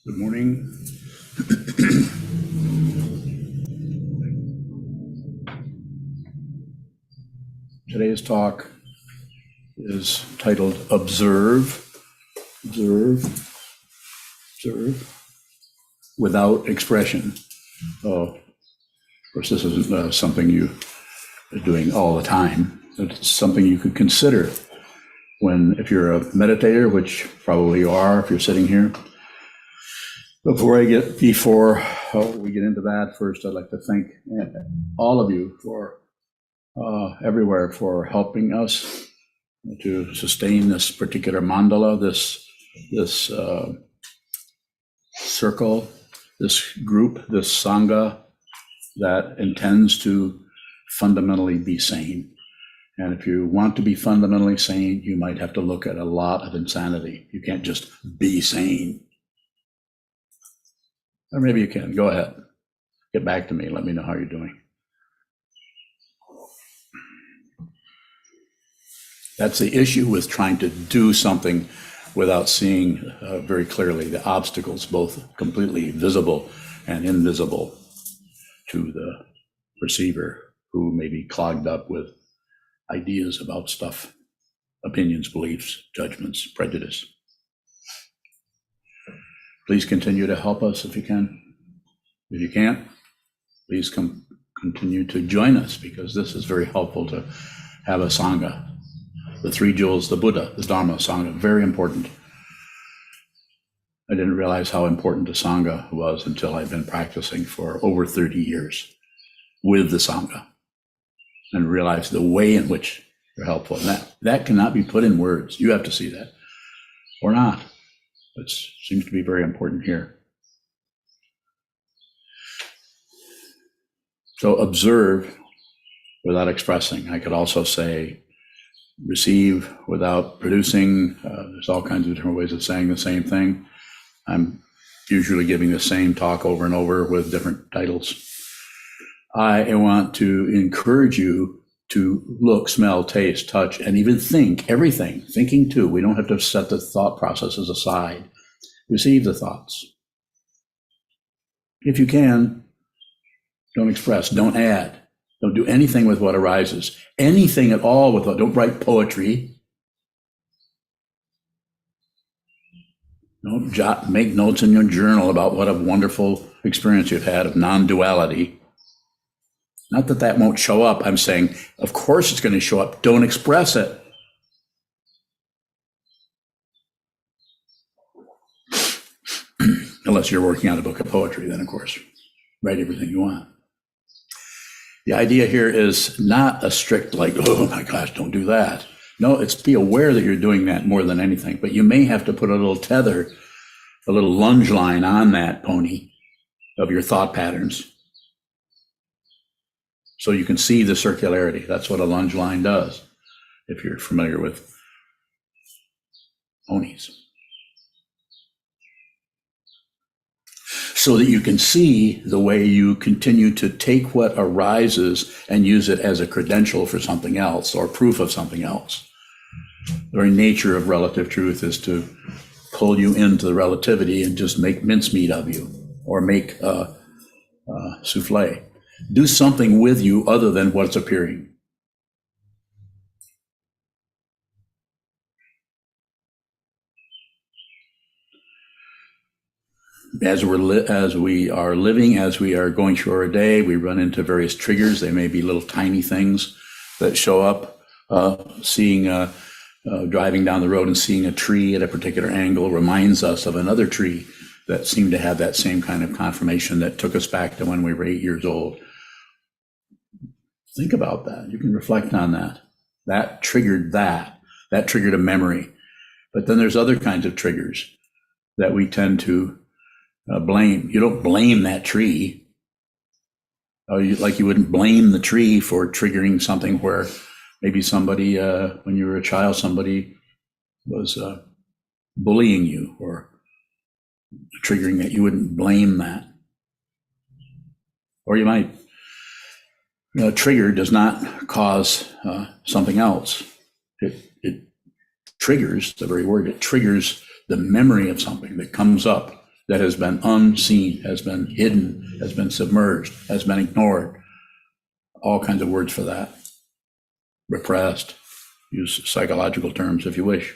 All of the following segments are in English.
Good morning. Today's talk is titled Observe, Observe, Observe, Without Expression. Of course, this isn't something you are doing all the time. It's something you could consider if you're a meditator, which probably you are if you're sitting here. Before we get into that, first I'd like to thank all of you for everywhere for helping us to sustain this particular mandala, this circle, this group, this sangha that intends to fundamentally be sane. And if you want to be fundamentally sane, you might have to look at a lot of insanity. You can't just be sane. Or maybe you can. Go ahead. Get back to me. Let me know how you're doing. That's the issue with trying to do something without seeing very clearly the obstacles, both completely visible and invisible to the perceiver, who may be clogged up with ideas about stuff, opinions, beliefs, judgments, prejudice. Please continue to help us if you can. If you can't, please continue to join us, because this is very helpful to have a sangha. The three jewels, the Buddha, the Dharma, Sangha, very important. I didn't realize how important the Sangha was until I've been practicing for over 30 years with the Sangha, and realized the way in which they're helpful. And that cannot be put in words. You have to see that, or not. It seems to be very important here. So observe without expressing. I could also say receive without producing. There's all kinds of different ways of saying the same thing. I'm usually giving the same talk over and over with different titles. I want to encourage you to look, smell, taste, touch, and even think, everything, thinking too. We don't have to set the thought processes aside. Receive the thoughts. If you can, don't express, don't add, don't do anything with what arises, anything at all with what, don't write poetry. Don't make notes in your journal about what a wonderful experience you've had of non-duality. Not that that won't show up. I'm saying, of course it's going to show up. Don't express it. Unless you're working on a book of poetry, then of course, write everything you want. The idea here is not a strict like, oh my gosh, don't do that. No, it's be aware that you're doing that more than anything. But you may have to put a little tether, a little lunge line on that pony of your thought patterns, so you can see the circularity. That's what a lunge line does, if you're familiar with ponies. So that you can see the way you continue to take what arises and use it as a credential for something else or proof of something else. The very nature of relative truth is to pull you into the relativity and just make mincemeat of you, or make souffle. Do something with you other than what's appearing. As we are living, as we are going through our day, we run into various triggers. They may be little tiny things that show up. Driving down the road and seeing a tree at a particular angle reminds us of another tree that seemed to have that same kind of confirmation that took us back to when we were 8 years old. Think about that. You can reflect on that. That triggered that. That triggered a memory. But then there's other kinds of triggers that we tend to blame. You don't blame that tree. Like you wouldn't blame the tree for triggering something where maybe somebody, when you were a child, somebody was bullying you or triggering that. You wouldn't blame that. Or you might Trigger does not cause something else. It triggers, the very word, it triggers the memory of something that comes up that has been unseen, has been hidden, has been submerged, has been ignored. All kinds of words for that. Repressed. Use psychological terms if you wish.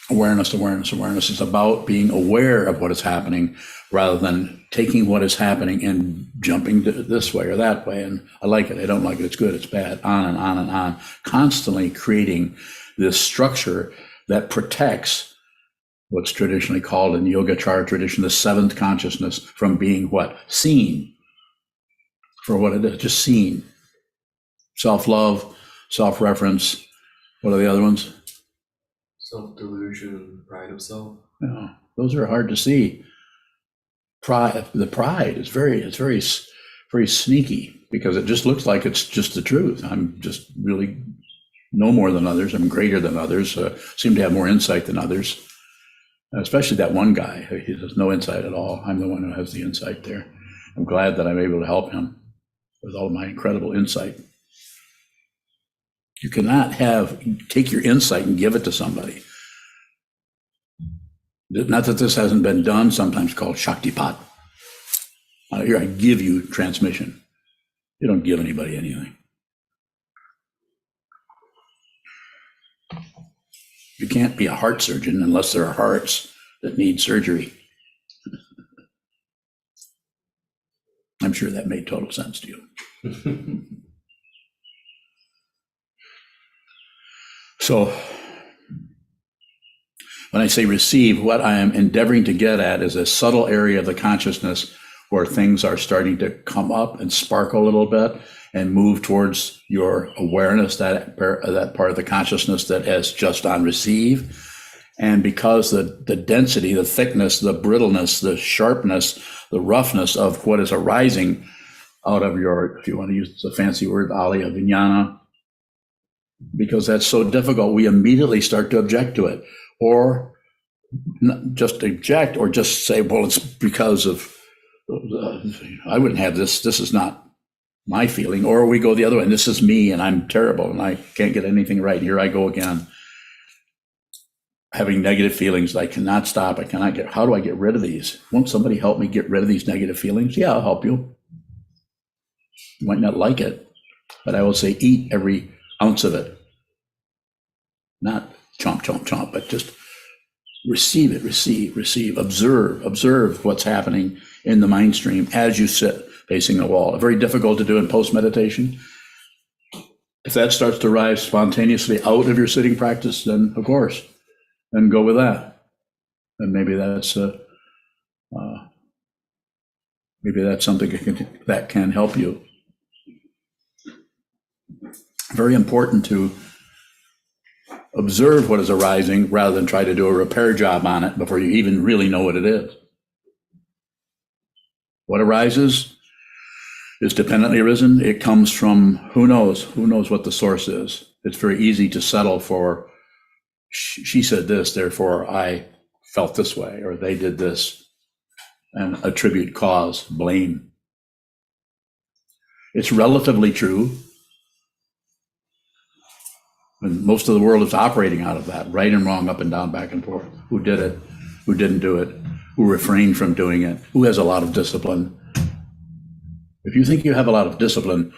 Awareness is about being aware of what is happening rather than taking what is happening and jumping this way or that way. And I like it, I don't like it, it's good, it's bad, on and on and on. Constantly creating this structure that protects what's traditionally called in the Yogacara tradition, the seventh consciousness, from being what? Seen for what it is, just seen. Self-love, self-reference, what are the other ones? Self-delusion, pride of self. Those are hard to see. The pride is very sneaky because it just looks like it's just the truth. I'm just really know more than others. I'm greater than others. Seem to have more insight than others. Especially that one guy. He has no insight at all. I'm the one who has the insight there. I'm glad that I'm able to help him with all of my incredible insight. You cannot take your insight and give it to somebody. Not that this hasn't been done, sometimes called Shaktipat. Here, I give you transmission. You don't give anybody anything. You can't be a heart surgeon unless there are hearts that need surgery. I'm sure that made total sense to you. So when I say receive, what I am endeavoring to get at is a subtle area of the consciousness where things are starting to come up and sparkle a little bit and move towards your awareness, that part of the consciousness that is just on receive. And because the density, the thickness, the brittleness, the sharpness, the roughness of what is arising out of your, if you want to use the fancy word, alaya vijnana, because that's so difficult, we immediately start to object to it. Or not just object, or just say, well, it's because of, I wouldn't have this, this is not my feeling. Or we go the other way, and this is me, and I'm terrible, and I can't get anything right. Here I go again. Having negative feelings, I cannot stop, I cannot get, how do I get rid of these? Won't somebody help me get rid of these negative feelings? Yeah, I'll help you. You might not like it, but I will say eat every ounce of it. Not chomp, chomp, chomp, but just receive it, receive, observe what's happening in the mind stream as you sit facing a wall. Very difficult to do in post-meditation. If that starts to rise spontaneously out of your sitting practice, then of course, then go with that. And maybe that's something that can help you. Very important to observe what is arising rather than try to do a repair job on it before you even really know what it is. What arises is dependently arisen. It comes from who knows what the source is. It's very easy to settle for, she said this, therefore I felt this way, or they did this, and attribute cause, blame. It's relatively true. And most of the world is operating out of that, right and wrong, up and down, back and forth. Who did it? Who didn't do it? Who refrained from doing it? Who has a lot of discipline? If you think you have a lot of discipline,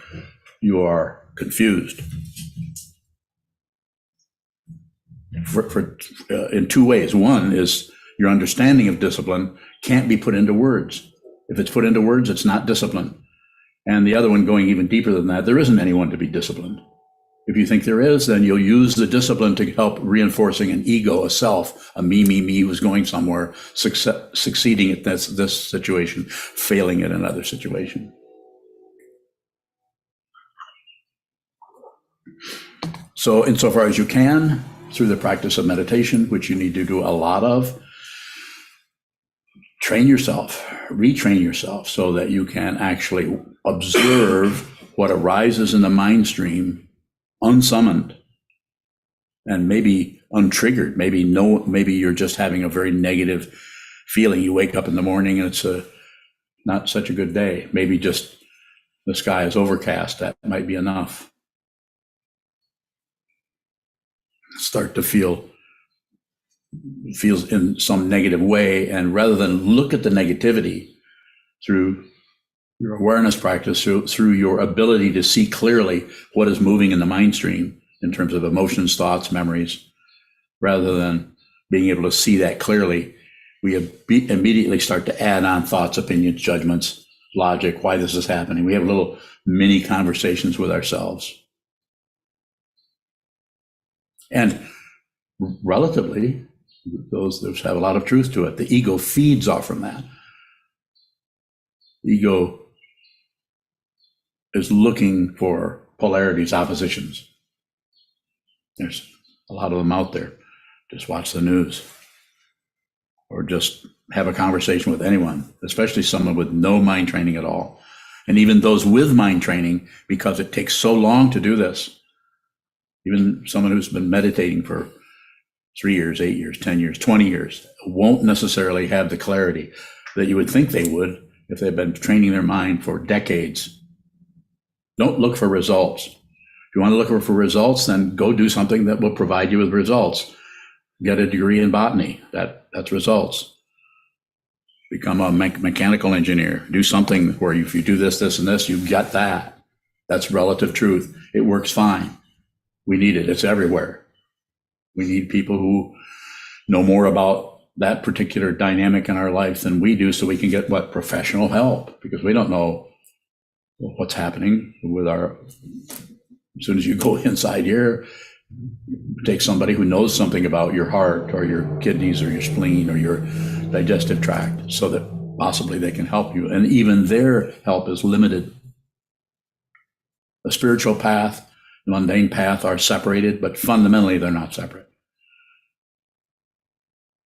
you are confused. In two ways. One is your understanding of discipline can't be put into words. If it's put into words, it's not discipline. And the other one, going even deeper than that, there isn't anyone to be disciplined. If you think there is, then you'll use the discipline to help reinforcing an ego, a self, a me who's going somewhere, succeeding at this situation, failing at another situation. So insofar as you can, through the practice of meditation, which you need to do a lot of, train yourself, retrain yourself so that you can actually observe what arises in the mind stream unsummoned and maybe untriggered. Maybe you're just having a very negative feeling. You wake up in the morning and it's not such a good day. Maybe just the sky is overcast. That might be enough. Start to feels in some negative way, and rather than look at the negativity through your awareness practice, through your ability to see clearly what is moving in the mind stream in terms of emotions, thoughts, memories, rather than being able to see that clearly, we immediately start to add on thoughts, opinions, judgments, logic, why this is happening. We have little mini conversations with ourselves. And relatively, those have a lot of truth to it. The ego feeds off from that. The ego is looking for polarities, oppositions. There's a lot of them out there. Just watch the news or just have a conversation with anyone, especially someone with no mind training at all. And even those with mind training, because it takes so long to do this, even someone who's been meditating for 3 years, 8 years, 10 years, 20 years, won't necessarily have the clarity that you would think they would if they've been training their mind for decades. Don't look for results. If you want to look for results, then go do something that will provide you with results. Get a degree in botany. That's results. Become a mechanical engineer. Do something where if you do this, this, and this, you get that. That's relative truth. It works fine. We need it. It's everywhere. We need people who know more about that particular dynamic in our life than we do, so we can get professional help, because we don't know what's happening with our. As soon as you go inside here, take somebody who knows something about your heart or your kidneys or your spleen or your digestive tract, so that possibly they can help you. And even their help is limited. The spiritual path, the mundane path are separated, but fundamentally they're not separate.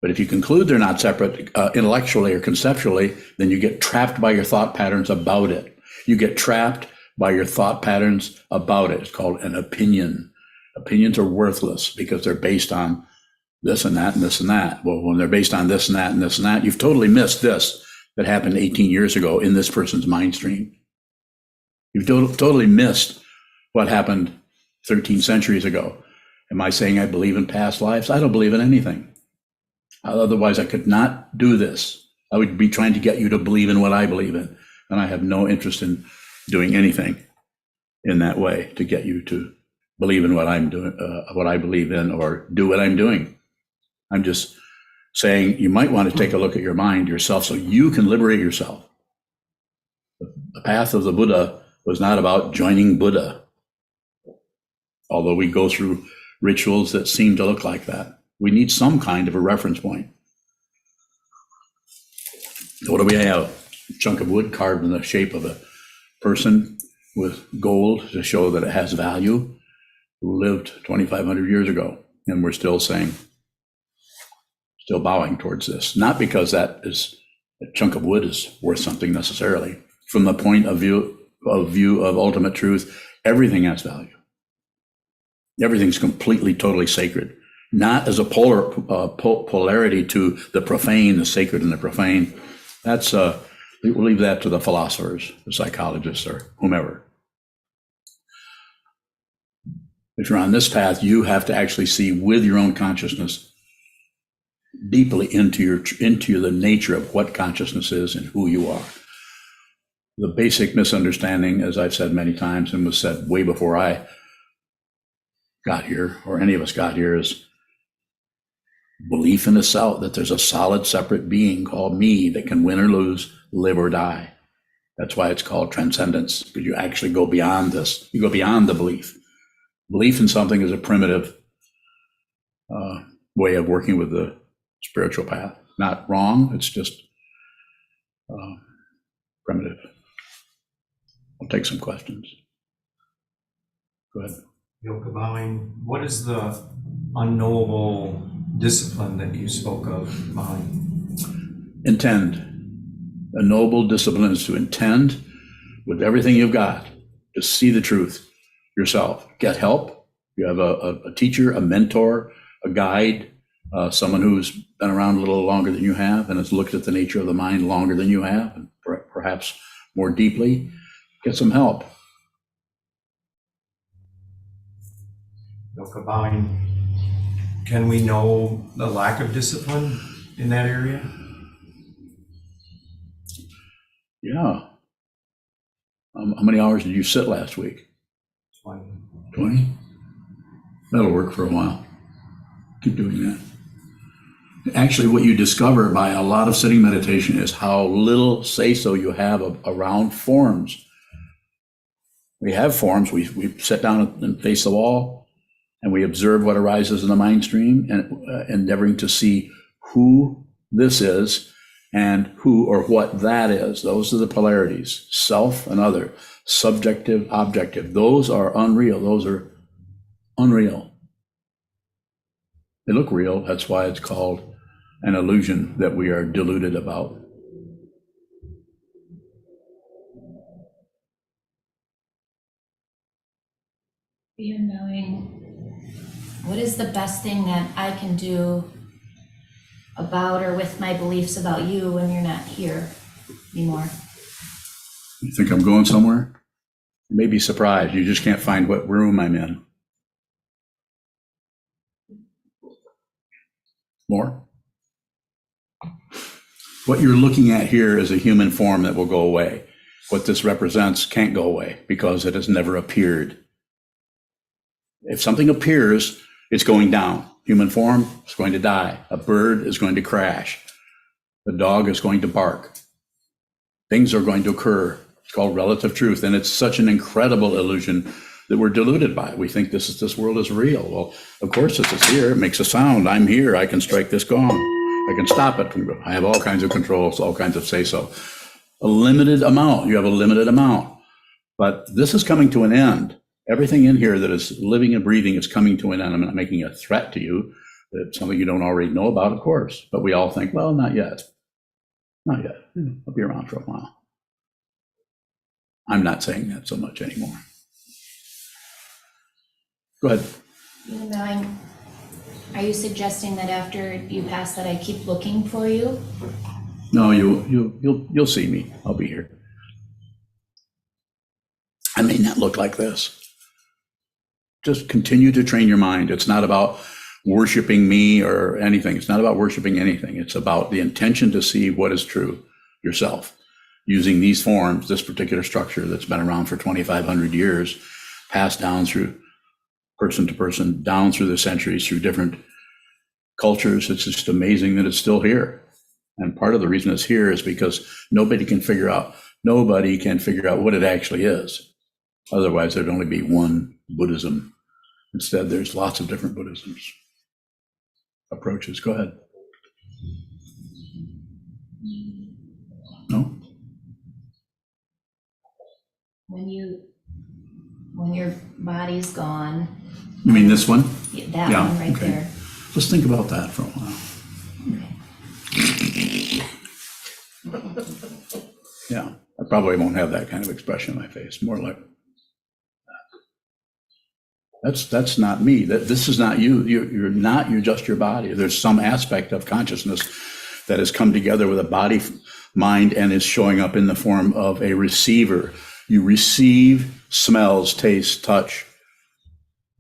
But if you conclude they're not separate intellectually or conceptually, then you get trapped by your thought patterns about it. You get trapped by your thought patterns about it. It's called an opinion. Opinions are worthless because they're based on this and that and this and that. Well, when they're based on this and that and this and that, you've totally missed this that happened 18 years ago in this person's mind stream. You've totally missed what happened 13 centuries ago. Am I saying I believe in past lives? I don't believe in anything. Otherwise, I could not do this. I would be trying to get you to believe in what I believe in. And I have no interest in doing anything in that way to get you to believe in what I'm doing, what I believe in, or do what I'm doing. I'm just saying you might want to take a look at your mind yourself so you can liberate yourself. The path of the Buddha was not about joining Buddha, although we go through rituals that seem to look like that. We need some kind of a reference point. What do we have? A chunk of wood carved in the shape of a person with gold to show that it has value, who lived 2,500 years ago. And we're still saying, still bowing towards this. Not because that is a chunk of wood is worth something necessarily. From the point of view of ultimate truth, everything has value. Everything's completely, totally sacred. Not as a polarity to the profane, the sacred and the profane. That's we'll leave that to the philosophers, the psychologists, or whomever. If you're on this path, you have to actually see with your own consciousness deeply into the nature of what consciousness is and who you are. The basic misunderstanding, as I've said many times and was said way before I got here, or any of us got here, is belief in the self, that there's a solid separate being called me that can win or lose, live or die. That's why it's called transcendence, because you actually go beyond this. You go beyond the belief. Belief in something is a primitive way of working with the spiritual path. Not wrong, it's just primitive. I'll take some questions. Go ahead. Yoga bowing, what is the unknowable discipline that you spoke of, bowing? Intend. A noble discipline is to intend with everything you've got to see the truth yourself. Get help. You have a teacher, a mentor, a guide, someone who's been around a little longer than you have and has looked at the nature of the mind longer than you have, and perhaps more deeply, get some help. Dr. Bowing, can we know the lack of discipline in that area? Yeah. How many hours did you sit last week? 20. 20? That'll work for a while. Keep doing that. Actually, what you discover by a lot of sitting meditation is how little say-so you have around forms. We have forms. We sit down and face the wall, and we observe what arises in the mind stream, and endeavoring to see who this is and who or what that is. Those are the polarities: self and other, subjective, objective. Those are unreal. Those are unreal. They look real. That's why it's called an illusion that we are deluded about. Beyond knowing, what is the best thing that I can do about or with my beliefs about you when you're not here anymore? You think I'm going somewhere? You may be surprised. You just can't find what room I'm in. More? What you're looking at here is a human form that will go away. What this represents can't go away because it has never appeared. If something appears, it's going down. Human form is going to die. A bird is going to crash. The dog is going to bark. Things are going to occur. It's called relative truth, and it's such an incredible illusion that we're deluded by. We think this world is real. Well, of course this is here. It makes a sound. I'm here. I can strike this gong. I can stop it. I have all kinds of controls, all kinds of say-so. A limited amount. You have a limited amount. But this is coming to an end. Everything in here that is living and breathing is coming to an end. I'm not making a threat to you. It's something you don't already know about, of course. But we all think, well, not yet. Not yet. I'll be around for a while. I'm not saying that so much anymore. Go ahead. Beyond knowing, are you suggesting that after you pass that I keep looking for you? No, you'll see me. I'll be here. I may not look like this. Just continue to train your mind. It's not about worshiping me or anything. It's not about worshiping anything. It's about the intention to see what is true yourself, using these forms, this particular structure that's been around for 2,500 years, passed down through person to person, down through the centuries, through different cultures. It's just amazing that it's still here. And part of the reason it's here is because nobody can figure out what it actually is. Otherwise, there'd only be one Buddhism. Instead, there's lots of different Buddhisms, approaches. Go ahead. No? When your body's gone. You mean this one? Yeah, that one right okay. there. Let's think about that for a while. Yeah, I probably won't have that kind of expression on my face. More like that's not me. This is not you. You're not. You're just your body. There's some aspect of consciousness that has come together with a body, mind, and is showing up in the form of a receiver. You receive smells, tastes, touch,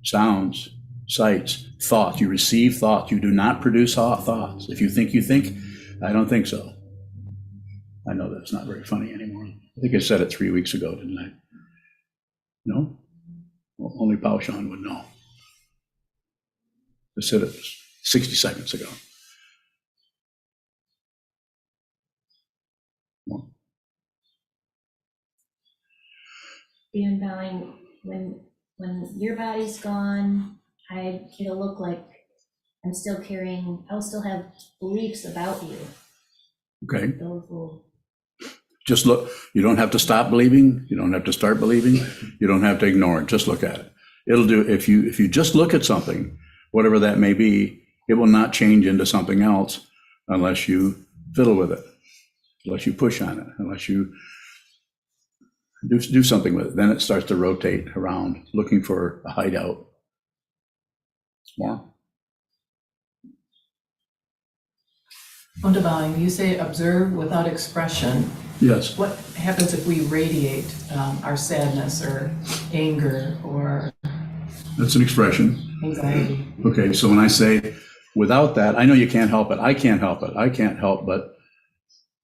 sounds, sights, thoughts. You receive thoughts. You do not produce thoughts. If you think, I don't think so. I know that's not very funny anymore. I think I said it 3 weeks ago, didn't I? No? Well, only Pao Shan would know. I said it 60 seconds ago. Well, Beyond knowing, when your body's gone, it'll look like I'll still have beliefs about you. okay. Those will. Just look. You don't have to stop believing. You don't have to start believing. You don't have to ignore it. Just look at it. It'll do. If you just look at something, whatever that may be, it will not change into something else unless you fiddle with it, unless you push on it, unless you do something with it. Then it starts to rotate around, looking for a hideout. More. Underlying, you say observe without expression. Yes, What happens if we radiate our sadness or anger or that's an expression. anxiety? Okay, so when I say without that, I know you can't help it. I can't help it. I can't help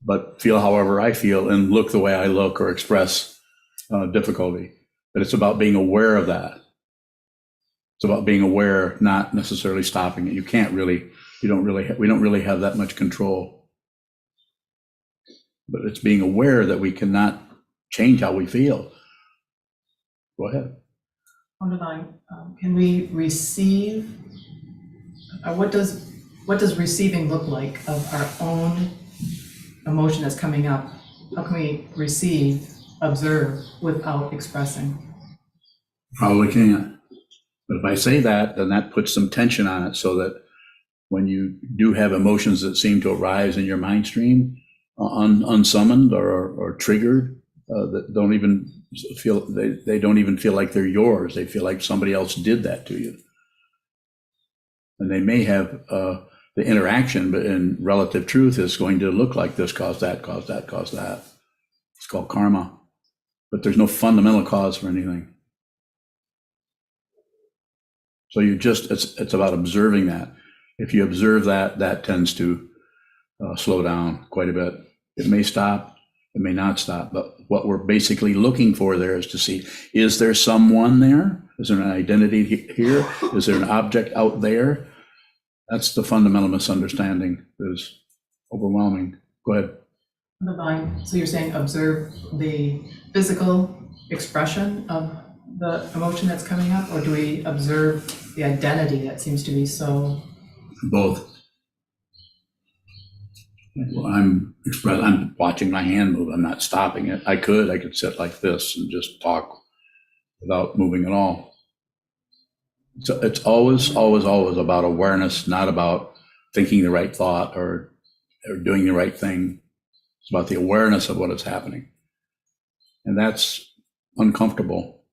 but feel however I feel and look the way I look or express difficulty. But it's about being aware of that. It's about being aware, not necessarily stopping it. We don't really have that much control. But it's being aware that we cannot change how we feel. Go ahead. Underlying, can we receive? What does receiving look like of our own emotion that's coming up? How can we receive, observe without expressing? Probably can't. But if I say that, then that puts some tension on it so that when you do have emotions that seem to arise in your mind stream, unsummoned or triggered, that don't even feel, they don't even feel like they're yours. They feel like somebody else did that to you. And they may have the interaction, but in relative truth, is going to look like this caused that, caused that, caused that. It's called karma. But there's no fundamental cause for anything. So it's about observing that. If you observe that, that tends to slow down quite a bit. It may stop, it may not stop, but what we're basically looking for there is to see, is there someone there? Is there an identity here? Is there an object out there? That's the fundamental misunderstanding that is overwhelming. Go ahead. Underlying, so you're saying observe the physical expression of the emotion that's coming up, or do we observe the identity that seems to be so? Both. Well, I'm watching my hand move. I'm not stopping it. I could sit like this and just talk without moving at all. So it's always about awareness, not about thinking the right thought or doing the right thing. It's about the awareness of what is happening. And that's uncomfortable,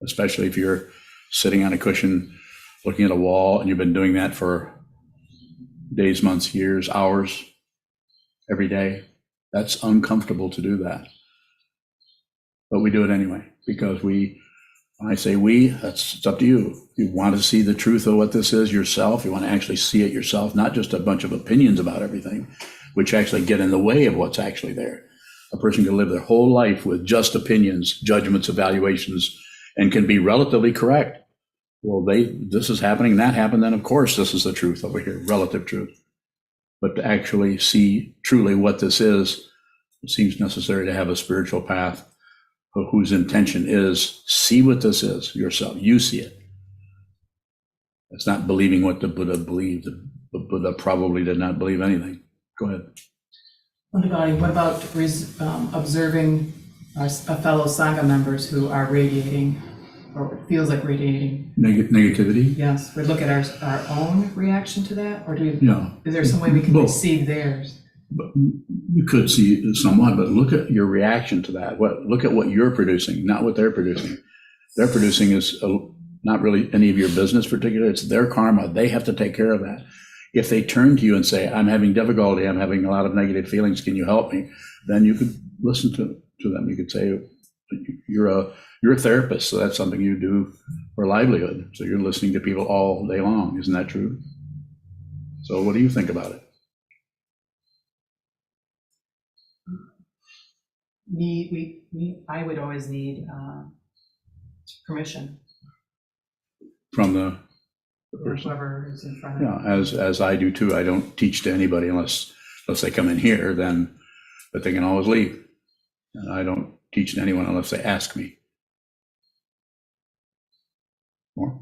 especially if you're sitting on a cushion, looking at a wall, and you've been doing that for days, months, years, hours, every day. That's uncomfortable to do that. But we do it anyway, because when I say we, it's up to you. You want to see the truth of what this is yourself. You want to actually see it yourself, not just a bunch of opinions about everything, which actually get in the way of what's actually there. A person can live their whole life with just opinions, judgments, evaluations, and can be relatively correct. Well, this is happening, that happened, then of course this is the truth over here, relative truth. But to actually see truly what this is, it seems necessary to have a spiritual path whose intention is see what this is yourself. You see it. It's not believing what the Buddha believed. The Buddha probably did not believe anything. Go ahead. What about observing our fellow Sangha members who are radiating, or it feels like radiating? Negativity? Yes, we look at our own reaction to that, or Yeah. is there some way we can Both. receive theirs? But you could see somewhat, but look at your reaction to that. Look at what you're producing, not what they're producing. They're producing is not really any of your business particularly. It's their karma. They have to take care of that. If they turn to you and say, I'm having difficulty, I'm having a lot of negative feelings, can you help me? Then you could listen to them. You could say, you're a therapist, so that's something you do for a livelihood. So you're listening to people all day long. Isn't that true? So what do you think about it? I would always need permission From the from person? whoever is in front of me. Yeah, as I do too. I don't teach to anybody unless they come in here, but they can always leave. And I don't teach to anyone unless they ask me. More?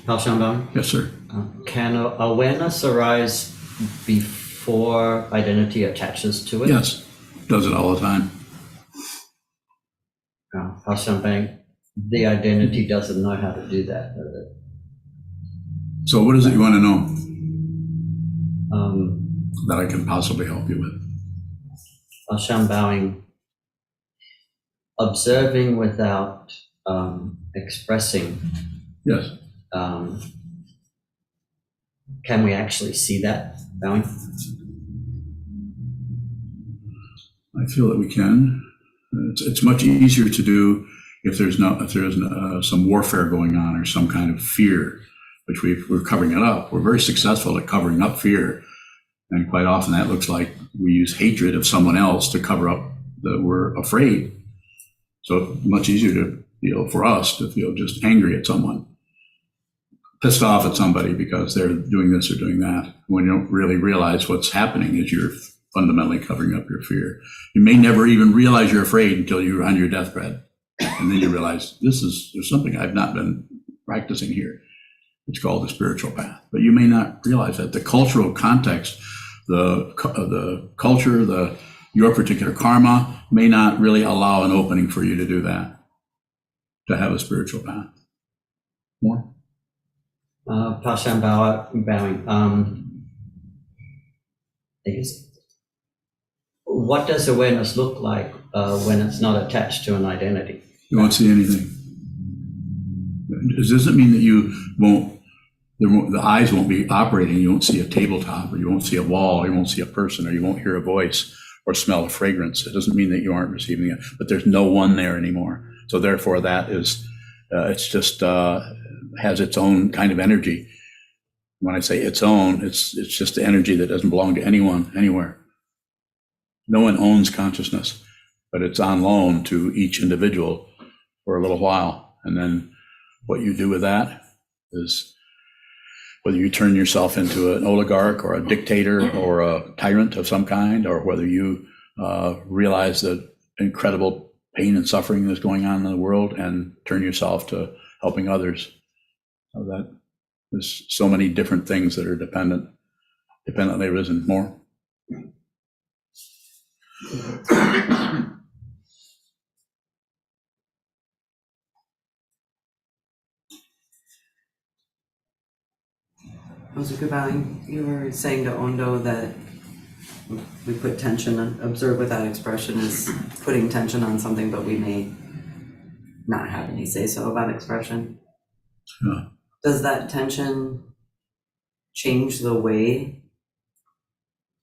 Yes, sir. Can awareness arise before identity attaches to it? Yes, does it all the time. The identity doesn't know how to do that, does it? So what is it you want to know Um, that I can possibly help you with? Bowing, observing without expressing, Yes. can we actually see that, Bowing? I feel that we can. It's much easier to do if there's some warfare going on or some kind of fear, which we're covering it up. We're very successful at covering up fear. And quite often that looks like we use hatred of someone else to cover up that we're afraid. So much easier to feel for us to feel just angry at someone, pissed off at somebody because they're doing this or doing that, when you don't really realize what's happening is you're fundamentally covering up your fear. You may never even realize you're afraid until you're on your deathbed. And then you realize there's something I've not been practicing here. It's called the spiritual path. But you may not realize that the cultural context, the culture, your particular karma may not really allow an opening for you to do that, to have a spiritual path. More? Pashan Bowing, what does awareness look like when it's not attached to an identity? You won't see anything. It doesn't mean that the eyes won't be operating. You won't see a tabletop, or you won't see a wall, or you won't see a person, or you won't hear a voice or smell a fragrance. It doesn't mean that you aren't receiving it, but there's no one there anymore. So therefore that is, it's just has its own kind of energy. When I say its own, it's just the energy that doesn't belong to anyone, anywhere. No one owns consciousness, but it's on loan to each individual for a little while. And then what you do with that is whether you turn yourself into an oligarch or a dictator or a tyrant of some kind, or whether you realize the incredible pain and suffering that's going on in the world and turn yourself to helping others. So that there's so many different things that are dependently arisen. More? Mr. Bowing, you were saying to Ondo that we put tension on, observe without expression is putting tension on something, but we may not have any say so about expression. Yeah. Does that tension change the way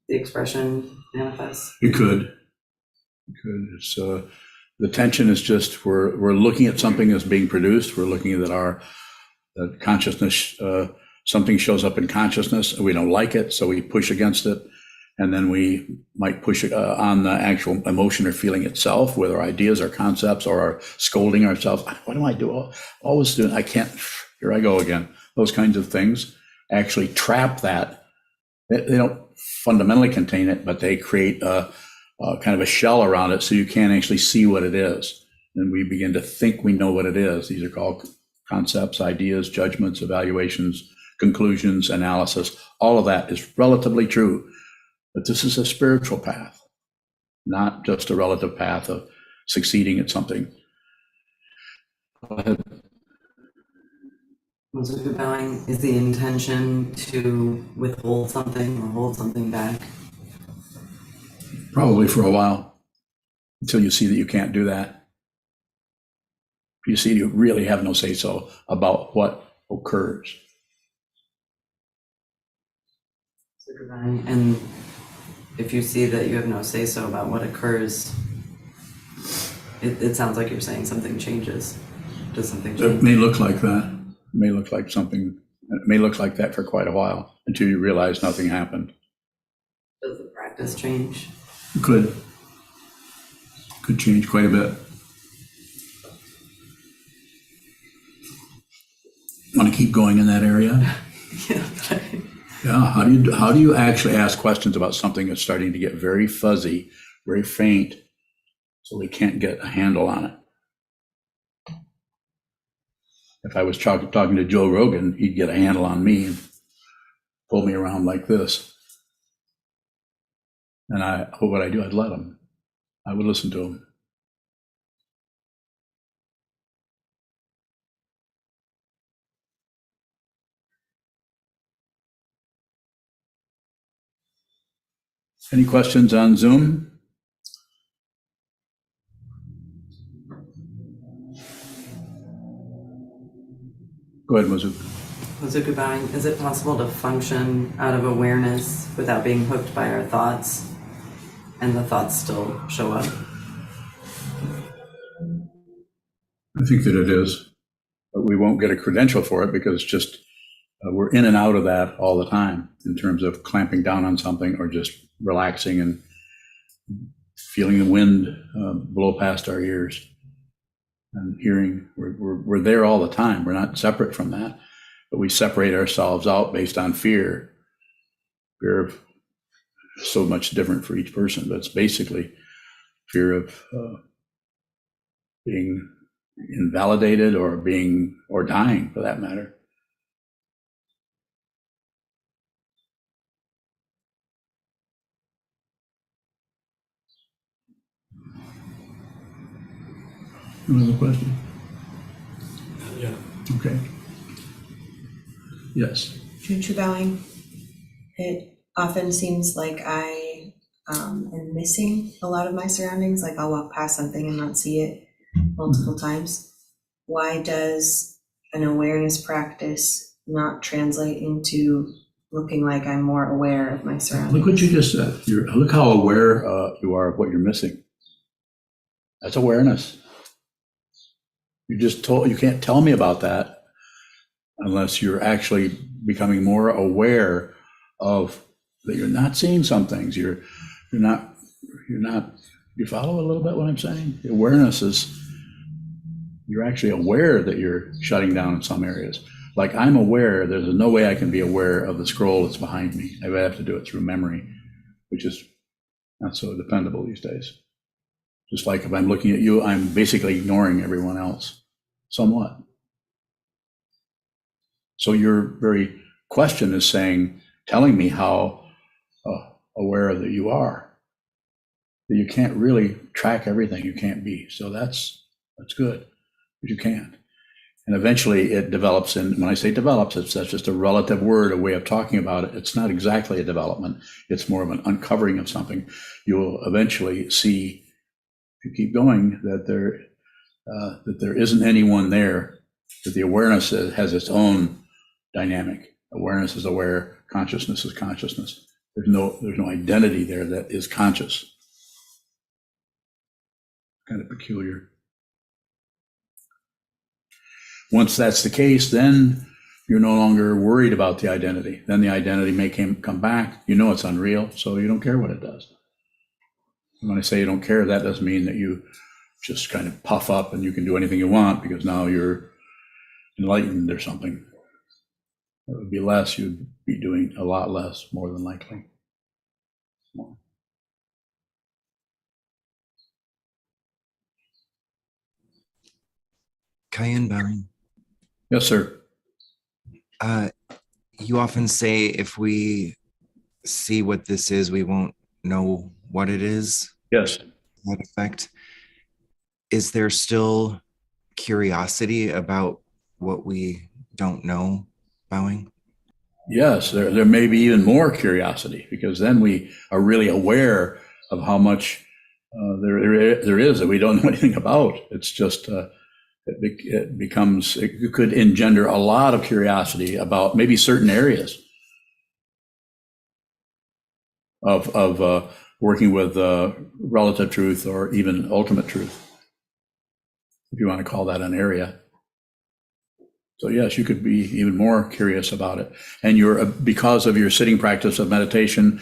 the expression manifests? It could. It's, the tension is just we're looking at something that's being produced. We're looking at that consciousness. Something shows up in consciousness, and we don't like it, so we push against it, and then we might push on the actual emotion or feeling itself, with our ideas or concepts, or our scolding ourselves. What am I doing? Always doing. I can't. Here I go again. Those kinds of things actually trap that. They don't fundamentally contain it, but they create a kind of a shell around it, so you can't actually see what it is. And we begin to think we know what it is. These are called concepts, ideas, judgments, evaluations, conclusions, analysis. All of that is relatively true, but this is a spiritual path, not just a relative path of succeeding at something. Go ahead. Mr. Bowing, is the intention to withhold something or hold something back? Probably for a while, until you see that you can't do that. You see you really have no say-so about what occurs. Mr. Bowing, and if you see that you have no say-so about what occurs, it sounds like you're saying something changes. Does something change? It may look like that. It may look like something. It may look like that for quite a while until you realize nothing happened. Does the practice change? Could change quite a bit. Want to keep going in that area? Yeah. Yeah. How do you actually ask questions about something that's starting to get very fuzzy, very faint, so we can't get a handle on it? If I was talking to Joe Rogan, he'd get a handle on me and pull me around like this. And what would I do? I'd let him. I would listen to him. Any questions on Zoom? Go ahead, Mazu. Sokuzan, is it possible to function out of awareness without being hooked by our thoughts, and the thoughts still show up? I think that it is, but we won't get a credential for it because it's just we're in and out of that all the time in terms of clamping down on something or just relaxing and feeling the wind blow past our ears and hearing. We're there all the time. We're not separate from that, but we separate ourselves out based on fear. Fear of so much different for each person, but it's basically fear of being invalidated or dying for that matter. Another question? Yeah. Okay. Yes. True bowing. It often seems like I am missing a lot of my surroundings. Like I'll walk past something and not see it multiple times. Why does an awareness practice not translate into looking like I'm more aware of my surroundings? Look what you just said. Look how aware you are of what you're missing. That's awareness. You can't tell me about that unless you're actually becoming more aware of that you're not seeing some things. You're not, you follow a little bit what I'm saying? The awareness is, you're actually aware that you're shutting down in some areas. Like I'm aware, there's no way I can be aware of the scroll that's behind me. I would have to do it through memory, which is not so dependable these days. Just like if I'm looking at you, I'm basically ignoring everyone else somewhat. So your very question is telling me how aware that you are, that you can't really track everything. You can't be. So that's good, but you can't. And eventually it develops. And when I say develops, that's just a relative word, a way of talking about it. It's not exactly a development. It's more of an uncovering of something. You'll eventually see, if you keep going, that there isn't anyone there, that the awareness has its own dynamic. Awareness is aware, consciousness is consciousness. There's no identity there that is conscious. Kind of peculiar. Once that's the case, then you're no longer worried about the identity. Then the identity may come back. You know it's unreal, so you don't care what it does. When I say you don't care, that doesn't mean that you just kind of puff up and you can do anything you want because now you're enlightened or something. It would be less. You'd be doing a lot less, more than likely. Kayan Baron, Yes, sir. you often say if we see what this is, we won't know what it is. Yes. That effect. Is there still curiosity about what we don't know, Bowing? Yes, there may be even more curiosity because then we are really aware of how much there is that we don't know anything about. It's just it could engender a lot of curiosity about maybe certain areas of working with relative truth or even ultimate truth, if you want to call that an area. So yes, you could be even more curious about it. And because of your sitting practice of meditation,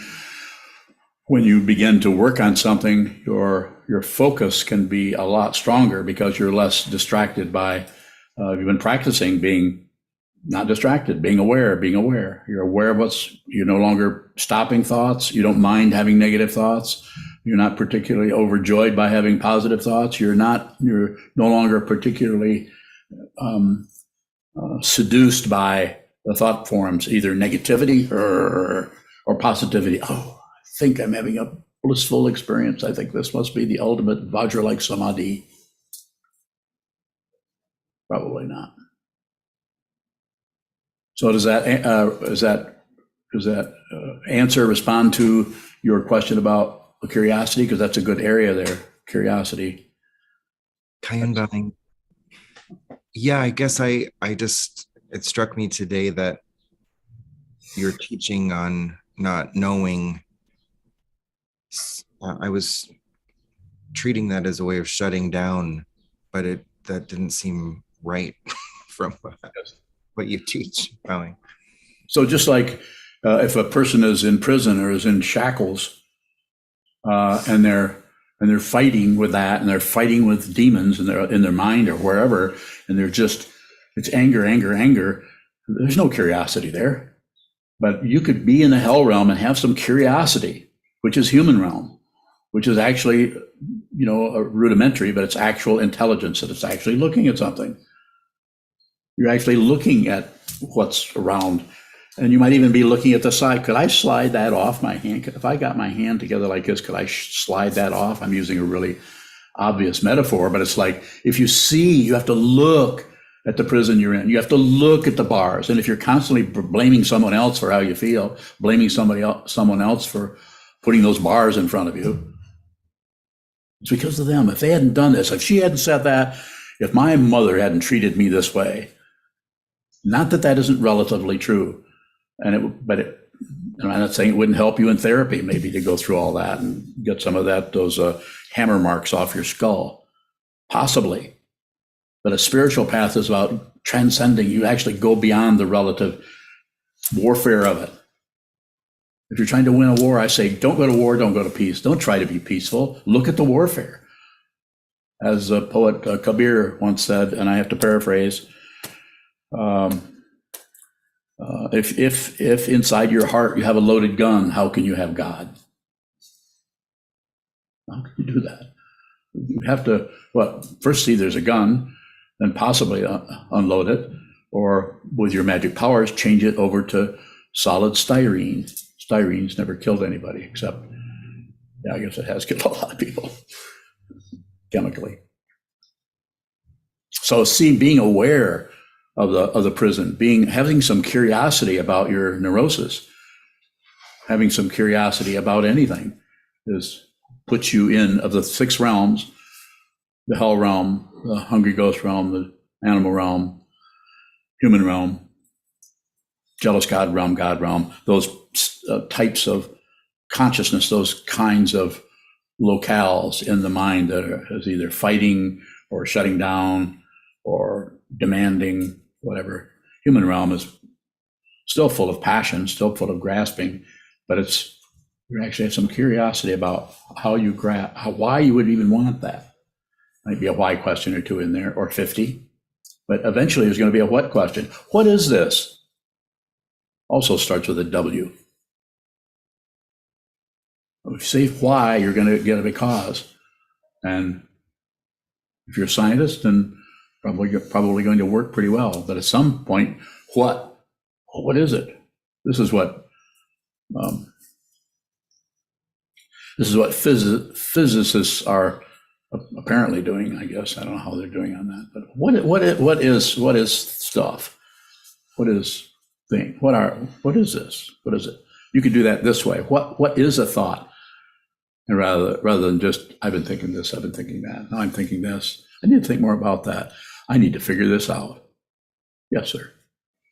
when you begin to work on something, your focus can be a lot stronger because you're less distracted by, you've been practicing being not distracted, being aware. You're aware of you're no longer stopping thoughts. You don't mind having negative thoughts. You're not particularly overjoyed by having positive thoughts. You're no longer particularly seduced by the thought forms, either negativity or positivity. Oh, I think I'm having a blissful experience. I think this must be the ultimate Vajra-like samadhi. Probably not. So does that respond to your question about curiosity? Because that's a good area there, curiosity. Kayan Bowing. Yeah, I guess I just it struck me today that you're teaching on not knowing. I was treating that as a way of shutting down, but that didn't seem right from what you teach. Probably. So just like if a person is in prison or is in shackles, and they're fighting with that, and they're fighting with demons in their mind or wherever, and it's anger, anger, anger. There's no curiosity there. But you could be in the hell realm and have some curiosity, which is human realm, which is actually, rudimentary, but it's actual intelligence, that it's actually looking at something. You're actually looking at what's around, and you might even be looking at the side. Could I slide that off my hand? If I got my hand together like this, could I slide that off? I'm using a really obvious metaphor, but it's like, if you see, you have to look at the prison you're in. You have to look at the bars. And if you're constantly blaming someone else for how you feel, blaming someone else for putting those bars in front of you, it's because of them. If they hadn't done this, if she hadn't said that, if my mother hadn't treated me this way, not that isn't relatively true. I'm not saying it wouldn't help you in therapy, maybe, to go through all that and get some of those hammer marks off your skull. Possibly. But a spiritual path is about transcending. You actually go beyond the relative warfare of it. If you're trying to win a war, I say, don't go to war, don't go to peace. Don't try to be peaceful. Look at the warfare. As the poet Kabir once said, and I have to paraphrase, if inside your heart you have a loaded gun, how can you have God? How can you do that? You have to, first see there's a gun, then possibly unload it, or with your magic powers, change it over to solid styrene. Styrene's never killed anybody, except, I guess it has killed a lot of people chemically. So being aware of the prison, having some curiosity about your neurosis, having some curiosity about anything, puts you in, of the 6 realms, the hell realm, the hungry ghost realm, the animal realm, human realm, jealous God realm, those types of consciousness, those kinds of locales in the mind that is either fighting or shutting down or demanding, whatever. Human realm is still full of passion, still full of grasping, but you actually have some curiosity about how you why you would even want that. Might be a why question or 2 in there, or 50, but eventually there's going to be a what question. What is this? Also starts with a W. If you say why, you're going to get a because. And if you're a scientist, then you're probably going to work pretty well. But at some point, what? What is it? This is what physicists are apparently doing, I guess. I don't know how they're doing on that. But what is stuff? What is thing? What is this? What is it? You could do that this way. What is a thought? And rather than just, I've been thinking this, I've been thinking that, now I'm thinking this. I need to think more about that. I need to figure this out. Yes, sir.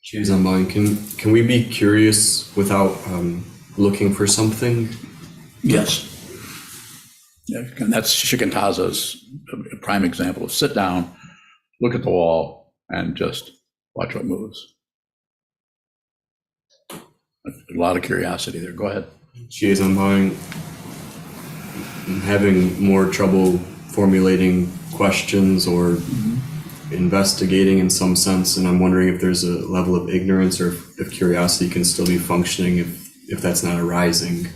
Jeez, I'm buying. Can we be curious without looking for something? Yes. Yeah, and that's Shikantaza's prime example of sit down, look at the wall, and just watch what moves. A lot of curiosity there. Go ahead. Jeez, I'm having more trouble formulating questions or investigating in some sense, and I'm wondering if there's a level of ignorance or if curiosity can still be functioning if that's not arising.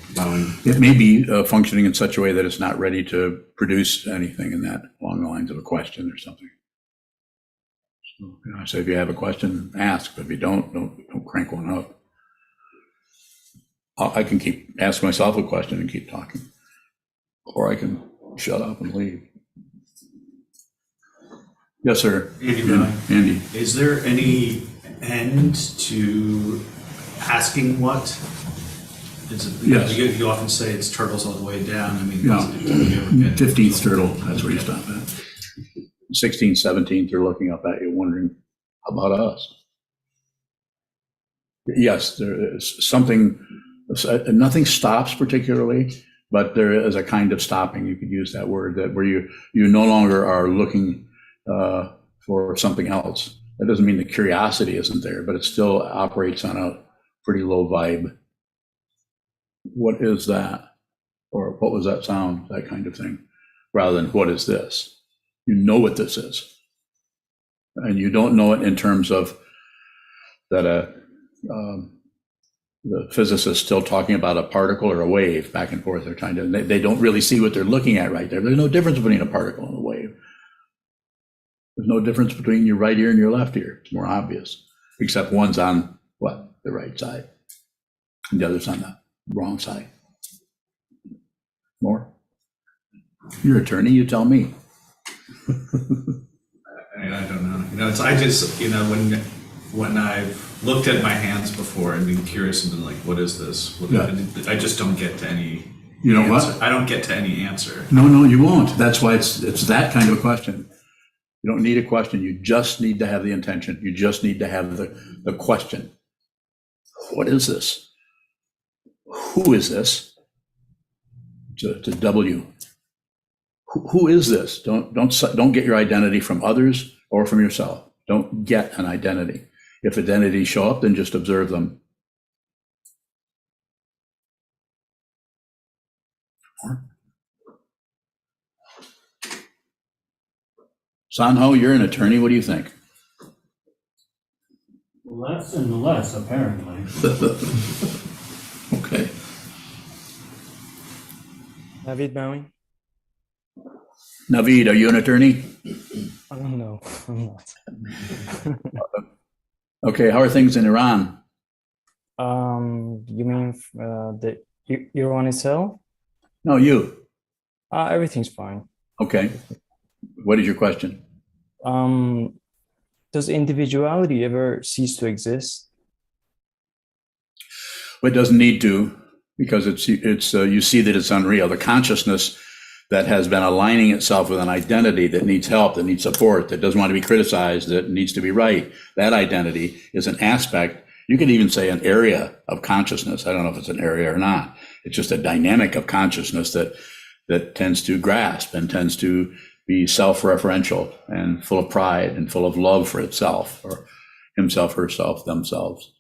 It may be functioning in such a way that it's not ready to produce anything in that along the lines of a question or something. So, I say if you have a question, ask, but if you don't crank one up. I can keep asking myself a question and keep talking, or I can shut up and leave. Yes, sir. Andy. Is there any end to asking what? Yes. You often say it's turtles all the way down. I mean, Yeah. 15th turtle. turtle, that's where you stop at. 16th, 17th, they're looking up at you wondering, how about us? Yes, there is something, nothing stops particularly, but there is a kind of stopping, you could use that word, that where you no longer are looking for something else. That doesn't mean the curiosity isn't there, but it still operates on a pretty low vibe. What is that? Or what was that sound? That kind of thing, rather than what is this? You know what this is. And you don't know it in terms of that the physicist still talking about a particle or a wave back and forth. They're trying to, they don't really see what they're looking at right there. There's no difference between a particle and a wave. There's no difference between your right ear and your left ear. It's more obvious, except one's on what? The right side, and the other's on the wrong side. More? You're an attorney, you tell me. I don't know. It's, I just, when I've looked at my hands before and been curious and been like, what is this? I just don't get to any. You know answer. what? I don't get to any answer. No, you won't. That's why it's that kind of a question. You don't need a question. You just need to have the intention. You just need to have the question. What is this? Who is this? It's a W. Who is this? Don't get your identity from others or from yourself. Don't get an identity. If identities show up, then just observe them. Sanho, you're an attorney. What do you think? Less and less, apparently. Okay. David Bowie? Naveed, are you an attorney? I don't know. I'm not. Okay, how are things in Iran? You mean Iran itself? No, you. Everything's fine. Okay. What is your question? Does individuality ever cease to exist? Well, it doesn't need to, because it's you see that it's unreal. The consciousness that has been aligning itself with an identity that needs help, that needs support, that doesn't want to be criticized, that needs to be right. That identity is an aspect, you could even say an area of consciousness. I don't know if it's an area or not. It's just a dynamic of consciousness that tends to grasp and tends to be self-referential and full of pride and full of love for itself, or himself, herself, themselves.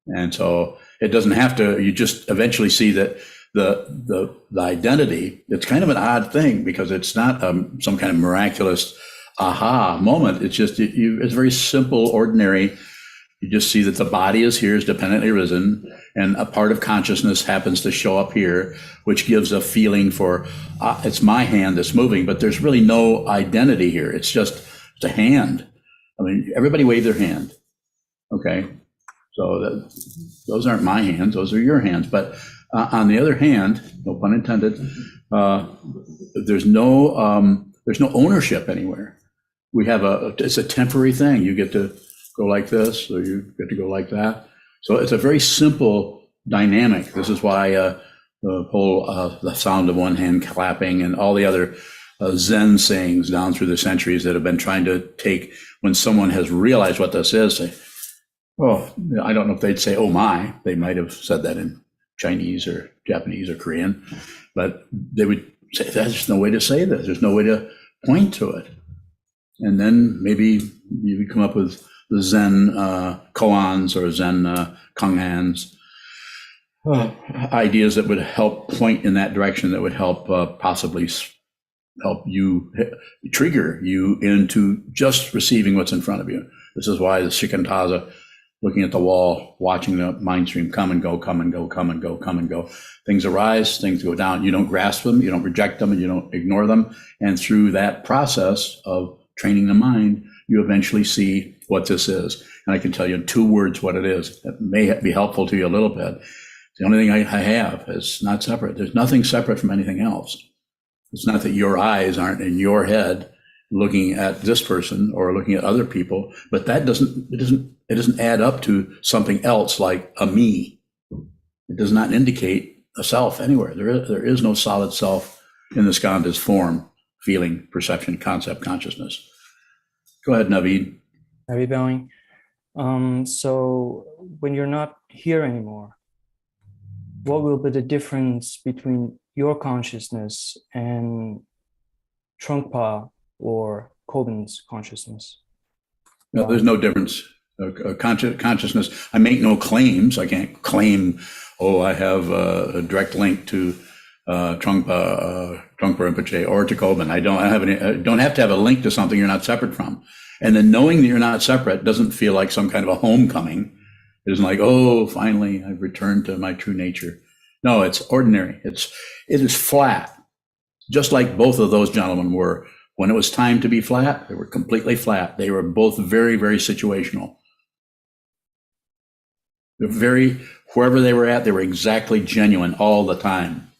And so it doesn't have to, you just eventually see that the identity, it's kind of an odd thing, because it's not some kind of miraculous aha moment. It's just, it's very simple, ordinary. You just see that the body is here, is dependently arisen, and a part of consciousness happens to show up here, which gives a feeling for, it's my hand that's moving, but there's really no identity here. It's just, it's a hand. I mean, everybody wave their hand, okay? So those aren't my hands, those are your hands. But on the other hand, no pun intended, there's no ownership anywhere. We have it's a temporary thing. You get to go like this, or you get to go like that. So it's a very simple dynamic. This is why the whole the sound of one hand clapping and all the other Zen sayings down through the centuries that have been trying to take, when someone has realized what this is, say, oh, I don't know if they'd say, oh my, they might have said that in Chinese or Japanese or Korean, but they would say, there's no way to say this. There's no way to point to it. And then maybe you would come up with the Zen koans or Zen konghans, ideas that would help point in that direction, that would help possibly help you, trigger you into just receiving what's in front of you. This is why the shikantaza, looking at the wall, watching the mind stream come and go, come and go, come and go, come and go. Things arise, things go down. You don't grasp them, you don't reject them, and you don't ignore them. And through that process of training the mind, you eventually see what this is. And I can tell you in 2 words what it is. That may be helpful to you a little bit. The only thing I have is not separate. There's nothing separate from anything else. It's not that your eyes aren't in your head looking at this person or looking at other people, but that it doesn't add up to something else like a me. It does not indicate a self anywhere. There is no solid self in the skandha's form, feeling, perception, concept, consciousness. Go ahead, Naveed. David Bowie. So when you're not here anymore, what will be the difference between your consciousness and Trungpa or Kobin's consciousness? No, there's no difference. Consciousness, I make no claims. I can't claim, oh, I have a direct link to Trungpa Rinpoche or to Kobin. I don't have to have a link to something you're not separate from. And then knowing that you're not separate doesn't feel like some kind of a homecoming. It isn't like, oh, finally I've returned to my true nature. No, it's ordinary. It is flat, just like both of those gentlemen were. When it was time to be flat, they were completely flat. They were both very, very situational. Wherever they were at, they were exactly genuine all the time.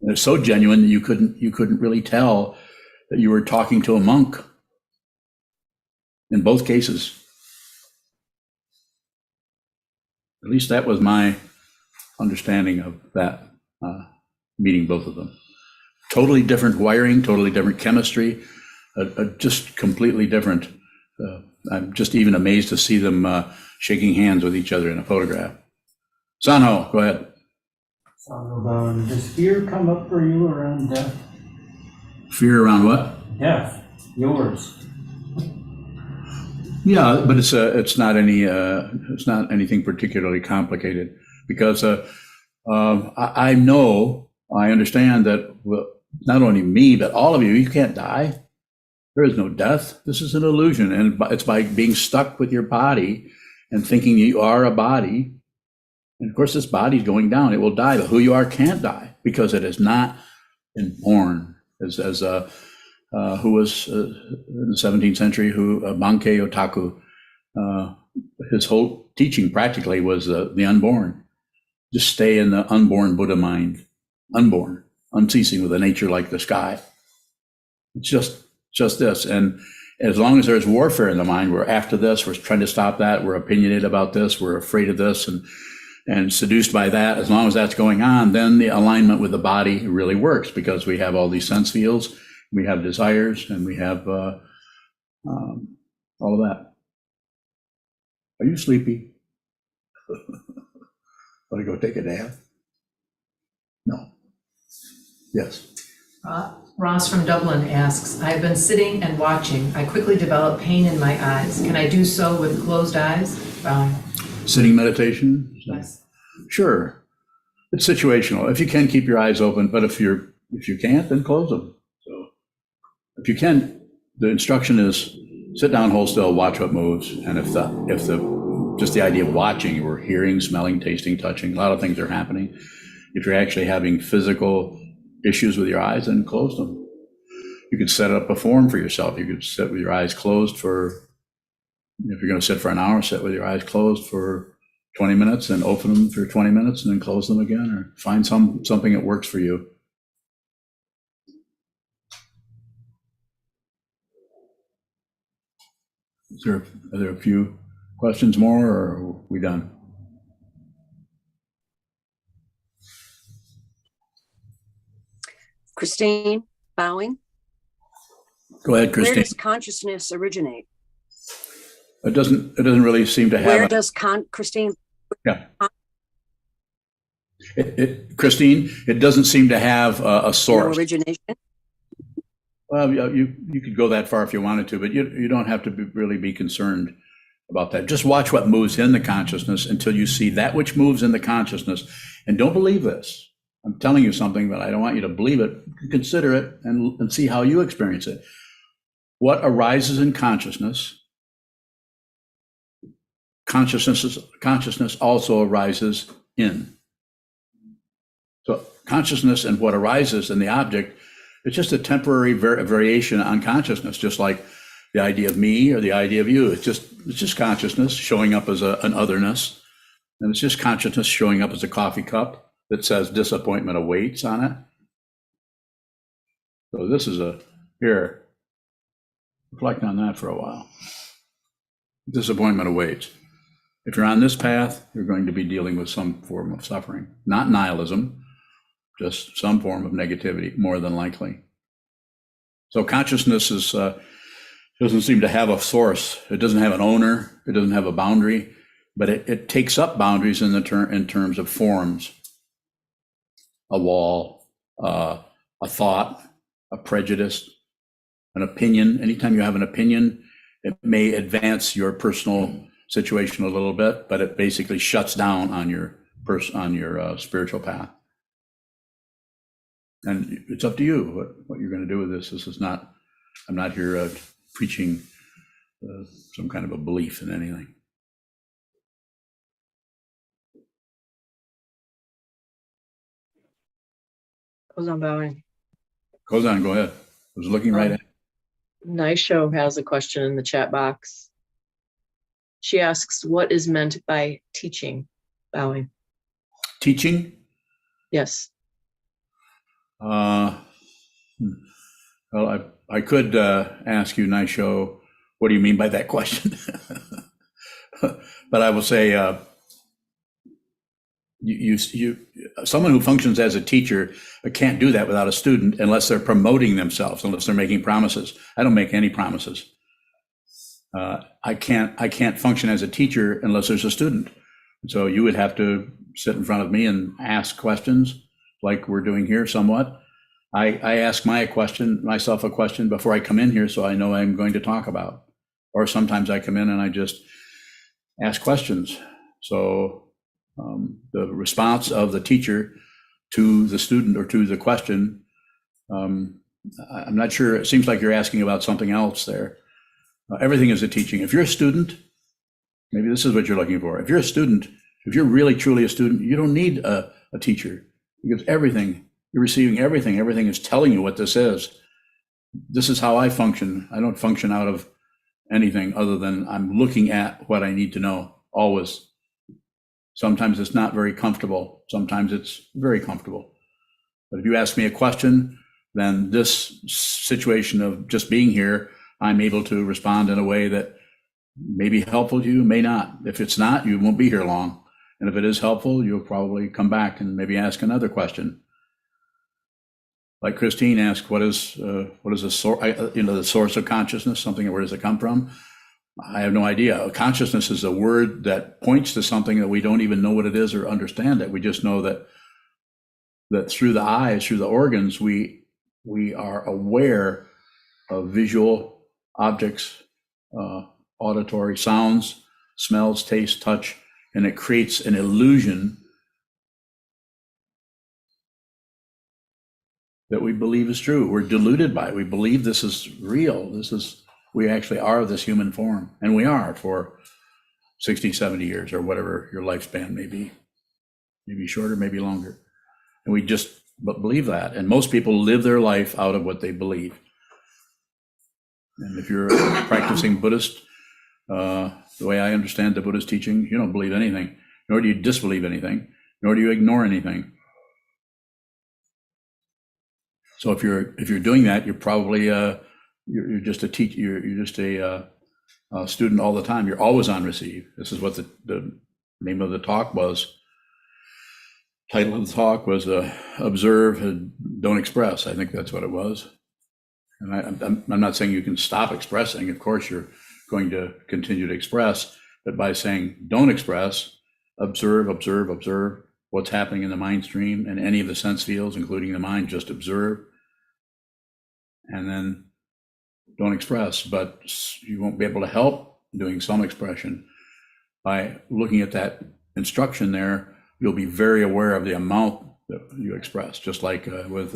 And they're so genuine that you couldn't really tell that you were talking to a monk in both cases. At least that was my understanding of that, meeting both of them. Totally different wiring, totally different chemistry, just completely different. I'm just even amazed to see them shaking hands with each other in a photograph. Sanho, go ahead. Sokuzan, does fear come up for you around death? Fear around what? Death, yours. Yeah, but it's not anything particularly complicated, because I understand that, well, not only me, but all of you can't die. There is no death. This is an illusion. And it's by being stuck with your body and thinking you are a body. And of course, this body's going down. It will die, but who you are can't die, because it has not been born. As who was in the 17th century, Bankei Otaku, his whole teaching practically was the unborn. Just stay in the unborn Buddha mind, unborn, unceasing with a nature like the sky. It's just this. And as long as there's warfare in the mind, we're after this, we're trying to stop that, we're opinionated about this, we're afraid of this, and seduced by that. As long as that's going on, then the alignment with the body really works, because we have all these sense fields, we have desires, and we have all of that. Are you sleepy? Want to go take a nap? No. Yes. Ross from Dublin asks, I've been sitting and watching. I quickly develop pain in my eyes. Can I do so with closed eyes? Sitting meditation? Yes. Sure. It's situational. If you can, keep your eyes open, but if you can't, then close them. So if you can, the instruction is sit down, hold still, watch what moves. And if just the idea of watching, you were hearing, smelling, tasting, touching, a lot of things are happening. If you're actually having physical issues with your eyes, then close them. You could set up a form for yourself. You could sit with your eyes closed if you're going to sit for an hour, sit with your eyes closed for 20 minutes and open them for 20 minutes and then close them again, or find something that works for you. Are there a few questions more, or are we done? Christine, bowing. Go ahead, Christine. Where does consciousness originate? It doesn't really seem to have. Where does Christine? Yeah. Christine, it doesn't seem to have a source. No origination. Well, you could go that far if you wanted to, but you don't have to really be concerned about that. Just watch what moves in the consciousness until you see that which moves in the consciousness. And don't believe this. I'm telling you something, but I don't want you to believe it. Consider it and see how you experience it. What arises in consciousness also arises in. So consciousness and what arises in the object, it's just a temporary variation on consciousness, just like the idea of me or the idea of you. It's just consciousness showing up as an otherness, and it's just consciousness showing up as a coffee cup that says disappointment awaits on it. So this is here. Reflect on that for a while. Disappointment awaits. If you're on this path, you're going to be dealing with some form of suffering, not nihilism, just some form of negativity, more than likely. So consciousness doesn't seem to have a source. It doesn't have an owner. It doesn't have a boundary. but it takes up boundaries in terms of forms, a wall, a thought, a prejudice, an opinion. Anytime you have an opinion, it may advance your personal situation a little bit, but it basically shuts down on your spiritual path. And it's up to you what you're going to do with this. This is not, I'm not here preaching some kind of a belief in anything. Sokuzan bowing. Sokuzan, go ahead. I was looking right at it. Nice Show has a question in the chat box. She asks, what is meant by teaching? Bowing. Teaching? Yes. Well, I could ask you, Nice Show, what do you mean by that question? But I will say, someone who functions as a teacher can't do that without a student unless they're promoting themselves, unless they're making promises. I don't make any promises. I can't function as a teacher unless there's a student. So you would have to sit in front of me and ask questions like we're doing here somewhat. I ask myself a question before I come in here, so I know I'm going to talk about. Or sometimes I come in and I just ask questions. So the response of the teacher to the student or to the question, I'm not sure. It seems like you're asking about something else there. Everything is a teaching. If you're a student, maybe this is what you're looking for. If you're a student, if you're really truly a student, you don't need a teacher, because everything, you're receiving everything. Everything is telling you what this is. This is how I function. I don't function out of anything other than I'm looking at what I need to know, always. Sometimes it's not very comfortable. Sometimes it's very comfortable. But if you ask me a question, then this situation of just being here, I'm able to respond in a way that may be helpful to you, may not. If it's not, you won't be here long. And if it is helpful, you'll probably come back and maybe ask another question. Like Christine asked, what is the source? The source of consciousness? Something. Where does it come from? I have no idea. Consciousness is a word that points to something that we don't even know what it is or understand it. We just know that through the eyes, through the organs, we are aware of visual objects, auditory sounds, smells, taste, touch, and it creates an illusion that we believe is true. We're deluded by it. We believe this is real. We actually are this human form, and we are for 60, 70 years or whatever your lifespan may be. Maybe shorter, maybe longer. And we just believe that. And most people live their life out of what they believe. And if you're a practicing Buddhist, the way I understand the Buddhist teaching, you don't believe anything, nor do you disbelieve anything, nor do you ignore anything. So if you're doing that, you're probably you're just a teacher. You're just a student all the time. You're always on receive. This is what the name of the talk was. Title of the talk was "Observe and Don't Express." I think that's what it was. And I'm not saying you can stop expressing. Of course, you're going to continue to express, but by saying don't express, observe, observe, observe what's happening in the mind stream and any of the sense fields, including the mind. Just observe, and then don't express. But you won't be able to help doing some expression by looking at that instruction there. You'll be very aware of the amount that you express, just like with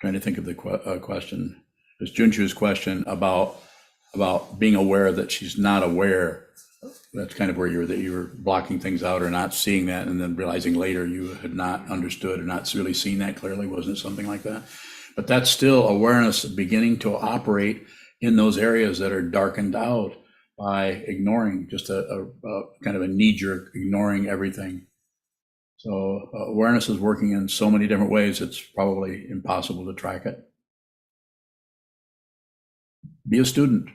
trying to think of the question. It's Junchu's question about being aware that she's not aware. That's kind of where you were blocking things out or not seeing that, and then realizing later you had not understood or not really seen that clearly. Wasn't it something like that? But that's still awareness beginning to operate in those areas that are darkened out by ignoring, just a kind of a knee-jerk ignoring everything. So awareness is working in so many different ways, it's probably impossible to track it. Be a student.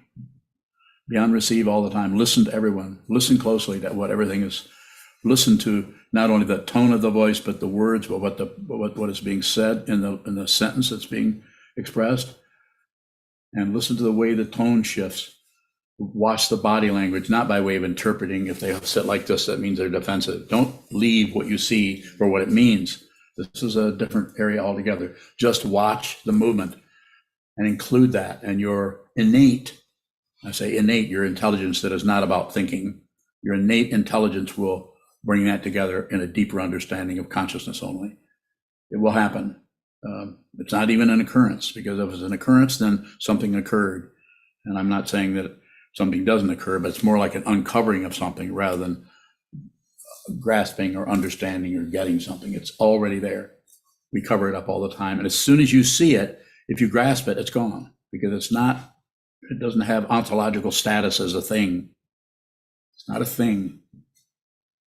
Be on receive all the time. Listen to everyone. Listen closely to what everything is listen to not only the tone of the voice, but the words, but what is being said in the sentence that's being expressed, and listen to the way the tone shifts. Watch the body language, not by way of interpreting. If they sit like this, that means they're defensive. Don't leave what you see for what it means. This is a different area altogether. Just watch the movement and include that. And your innate, I say innate, your intelligence that is not about thinking, your innate intelligence will bring that together in a deeper understanding of consciousness only. It will happen. It's not even an occurrence, because if it's an occurrence, then something occurred. And I'm not saying that something doesn't occur, but it's more like an uncovering of something rather than grasping or understanding or getting something. It's already there. We cover it up all the time. And as soon as you see it, if you grasp it, it's gone, because it doesn't have ontological status as a thing. It's not a thing.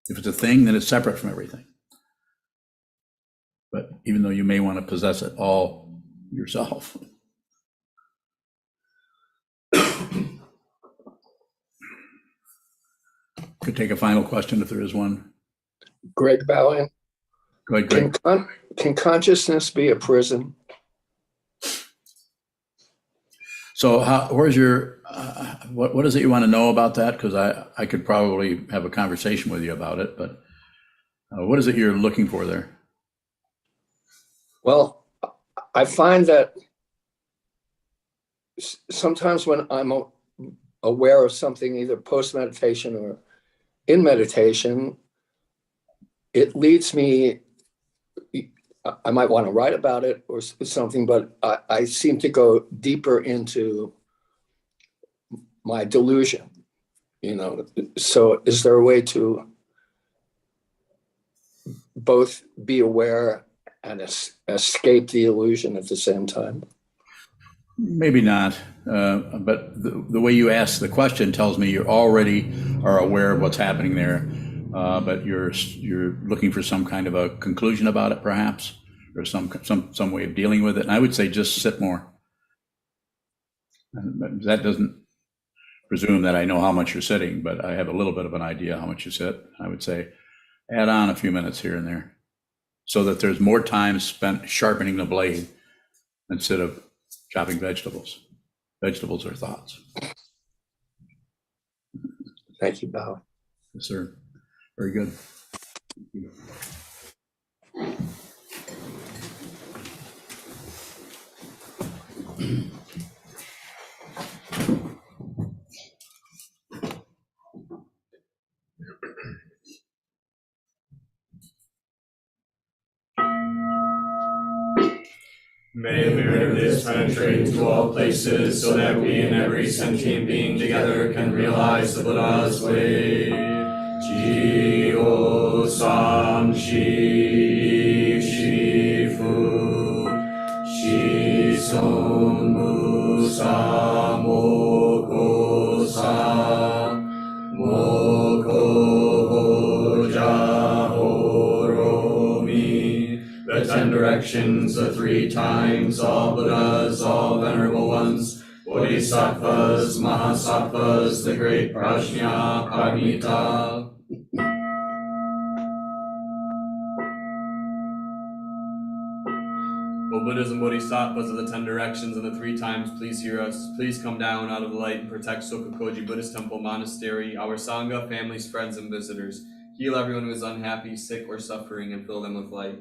If it's a thing, then it's separate from everything. But even though you may want to possess it all yourself. Could take a final question if there is one. Greg Ballin. Go ahead, Greg. Can consciousness be a prison? So where's your, what is it you want to know about that? Because I could probably have a conversation with you about it, but what is it you're looking for there? Well, I find that sometimes when I'm aware of something, either post-meditation or in meditation, it leads me, I might want to write about it or something, but I seem to go deeper into my delusion, So is there a way to both be aware and escape the illusion at the same time? Maybe not, but the way you ask the question tells me you already are aware of what's happening there, but you're looking for some kind of a conclusion about it, perhaps, or some way of dealing with it. And I would say just sit more. That doesn't presume that I know how much you're sitting, but I have a little bit of an idea how much you sit. I would say add on a few minutes here and there, so that there's more time spent sharpening the blade instead of chopping vegetables. Vegetables are thoughts. Thank you, Bow. Yes, sir. Very good. Thank you. May the merit of this penetrate into all places, so that we and every sentient being together can realize the Buddha's way. Ji-o san shi shi-fu, shi-son mu-sa mo-ko-sa, mo-ko-ho-ja-ho-ro-mi. The 10 directions, the 3 times, all Buddhas, all venerable ones, Bodhisattvas, Mahasattvas, the great Prajna, Paramita. O Buddhas and Bodhisattvas of the 10 directions and the 3 times, please hear us. Please come down out of the light and protect Sokokoji Buddhist Temple Monastery, our Sangha, families, friends, and visitors. Heal everyone who is unhappy, sick, or suffering, and fill them with light.